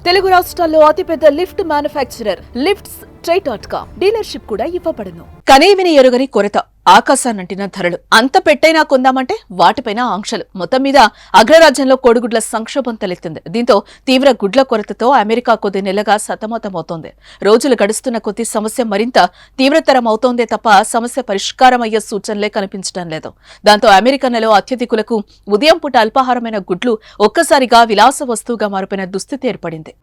తెలుగు రాష్ట్రాల్లో అతిపెద్ద lift manufacturer lifts ట్రై.com dealership కూడా ఇవ్వబడును. కనీవిని ఎరుగని కొరత, ఆకాశాన్నంటిన ధరలు, అంత పెట్టైనా కొందామంటే వాటిపైన ఆంక్షలు. మొత్తం మీద అగ్రరాజ్యంలో కోడిగుడ్ల సంక్షోభం తలెత్తింది. దీంతో తీవ్ర గుడ్ల కొరతతో అమెరికా కొద్ది నెలగా సతమతమవుతోంది. రోజులు గడుస్తున్న కొద్ది సమస్య మరింత తీవ్రతరం అవుతోందే తప్ప సమస్య పరిష్కారం అయ్యే సూచనలే కనిపించడం లేదు. దాంతో అమెరికన్లలో అత్యధికులకు ఉదయం పూట అల్పాహారమైన గుడ్లు ఒక్కసారిగా విలాస వస్తువుగా మారిపోయిన దుస్థితి ఏర్పడింది.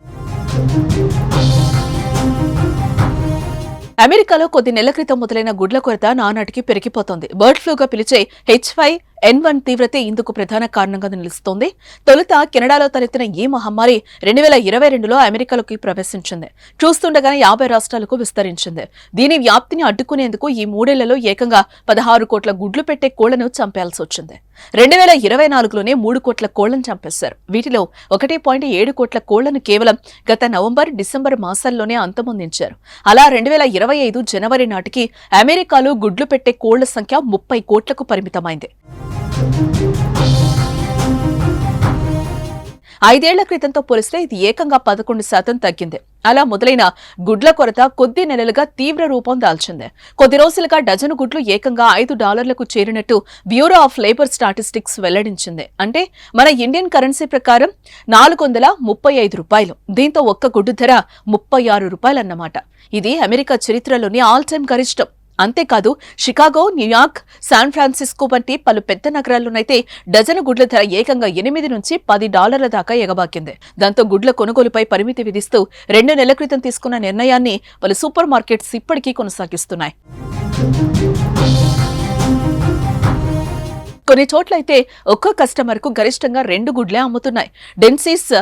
అమెరికాలో కొద్ది నెలల క్రితం మొదలైన గుడ్ల కొరత నానాటికి పెరిగిపోతోంది. బర్డ్ ఫ్లూగా పిలిచే H5N1 తీవ్రత ఇందుకు ప్రధాన కారణంగా నిలుస్తోంది. తొలుత కెనడాలో తలెత్తిన ఈ మహమ్మారి 2022లో అమెరికాలోకి ప్రవేశించింది. చూస్తుండగానే 50 రాష్ట్రాలకు విస్తరించింది. దీని వ్యాప్తిని అడ్డుకునేందుకు ఈ మూడేళ్లలో ఏకంగా 16 కోట్ల గుడ్లు పెట్టే కోళ్లను చంపేయాల్సి వచ్చింది. 2024లోనే 3 కోట్ల కోళ్లను చంపేశారు. వీటిలో 1.7 కోట్ల కోళ్లను కేవలం గత నవంబర్, డిసెంబర్ మాసాల్లోనే అంతమొందించారు. అలా 2025 జనవరి నాటికి అమెరికాలో గుడ్లు పెట్టే కోళ్ల సంఖ్య 30 కోట్లకు పరిమితమైంది. 5 ఏళ్ల క్రితంతో పోలిస్తే ఇది ఏకంగా 11% తగ్గింది. అలా మొదలైన గుడ్ల కొరత కొద్ది నెలలుగా తీవ్ర రూపం దాల్చింది. కొద్ది రోజులుగా డజను గుడ్లు ఏకంగా $5లకు చేరినట్టు బ్యూరో ఆఫ్ లేబర్ స్టాటిస్టిక్స్ వెల్లడించింది. అంటే మన ఇండియన్ కరెన్సీ ప్రకారం $435. దీంతో ఒక్క గుడ్డు ధర $36 అన్నమాట. ఇది అమెరికా చరిత్రలోని ఆల్ టైమ్ గరిష్టం. అంతేకాదు, షికాగో, న్యూయార్క్, శాన్ ఫ్రాన్సిస్కో వంటి పలు పెద్ద నగరాల్లోనైతే డజను గుడ్ల ధర ఏకంగా $8 నుంచి $10 దాకా ఎగబాకింది. దాంతో గుడ్ల కొనుగోలుపై పరిమితి విధిస్తూ 2 నెలల క్రితం తీసుకున్న నిర్ణయాన్ని పలు సూపర్ మార్కెట్స్ ఇప్పటికీ కొనసాగిస్తున్నాయి. కొన్ని చోట్లయితే ఒక్కో కస్టమర్కు గరిష్టంగా 2 గుడ్లే అమ్ముతున్నాయి. డెన్సీస్,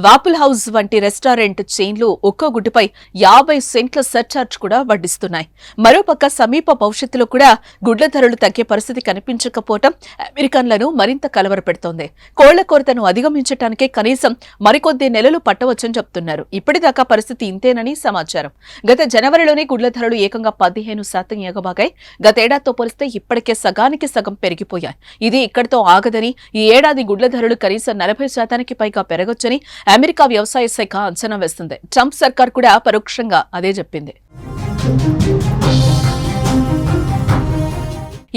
వాపుల్ హౌస్ వంటి రెస్టారెంట్ చైన్లు ఒక్కో గుడ్డుపై 50 సెంట్ల సర్చార్జ్ కూడా వడ్డిస్తున్నాయి. మరోపక్క సమీప భవిష్యత్తులో కూడా గుడ్ల ధరలు తగ్గే పరిస్థితి కనిపించకపోవడం అమెరికన్లను మరింత కలవరపెడుతోంది. కోళ్ల కొరతను అధిగమించడానికే కనీసం మరికొద్ది నెలలు పట్టవచ్చని చెప్తున్నారు. ఇప్పటిదాకా పరిస్థితి ఇంతేనని సమాచారం. గత జనవరిలోనే గుడ్ల ధరలు ఏకంగా 15% ఎగబాగాయి. గతేడాదితో పోలిస్తే ఇప్పటికే సగానికి సగం పెరిగిపోయాయి. ఇది ఇక్కడితో ఆగదని, ఈ ఏడాది గుడ్ల ధరలు కనీసం 40% పైగా పెరగొచ్చని అమెరికా వ్యవసాయ శాఖ అంచనా వేస్తుంది. ట్రంప్ సర్కార్ కూడా పరోక్షంగా అదే చెప్పింది.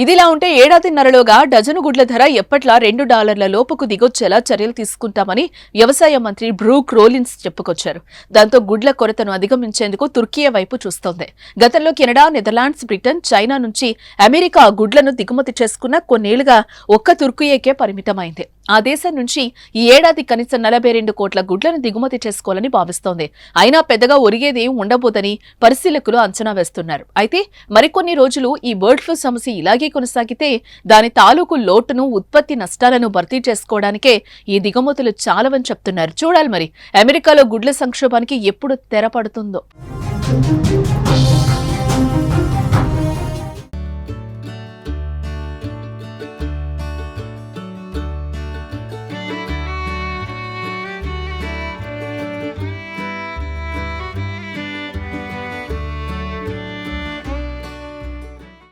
ఇదిలా ఉంటే ఏడాదిన్నరలోగా డజను గుడ్ల ధర ఎప్పట్లా $2 లోపుకు దిగొచ్చేలా చర్యలు తీసుకుంటామని వ్యవసాయ మంత్రి బ్రూక్ రోలిన్స్ చెప్పుకొచ్చారు. దాంతో గుడ్ల కొరతను అధిగమించేందుకు తుర్కీ వైపు చూస్తోంది. గతంలో కెనడా, నెదర్లాండ్స్, బ్రిటన్, చైనా నుంచి అమెరికా గుడ్లను దిగుమతి చేసుకున్న కొన్నేళ్లుగా ఒక్క తుర్కీయేకే పరిమితమైంది. ఆ దేశం నుంచి ఈ ఏడాది కనీసం 42 కోట్ల గుడ్లను దిగుమతి చేసుకోవాలని భావిస్తోంది. అయినా పెద్దగా ఒరిగేది ఉండబోదని పరిశీలకులు అంచనా వేస్తున్నారు. అయితే మరికొన్ని రోజులు ఈ బర్డ్ ఫ్లూ సమస్య ఇలాగే కొనసాగితే దాని తాలూకు లోటును, ఉత్పత్తి నష్టాలను భర్తీ చేసుకోవడానికే ఈ దిగుమతులు చాలవని చెప్తున్నారు. చూడాలి మరి అమెరికాలో గుడ్ల సంక్షోభానికి ఎప్పుడు తెరపడుతుందో.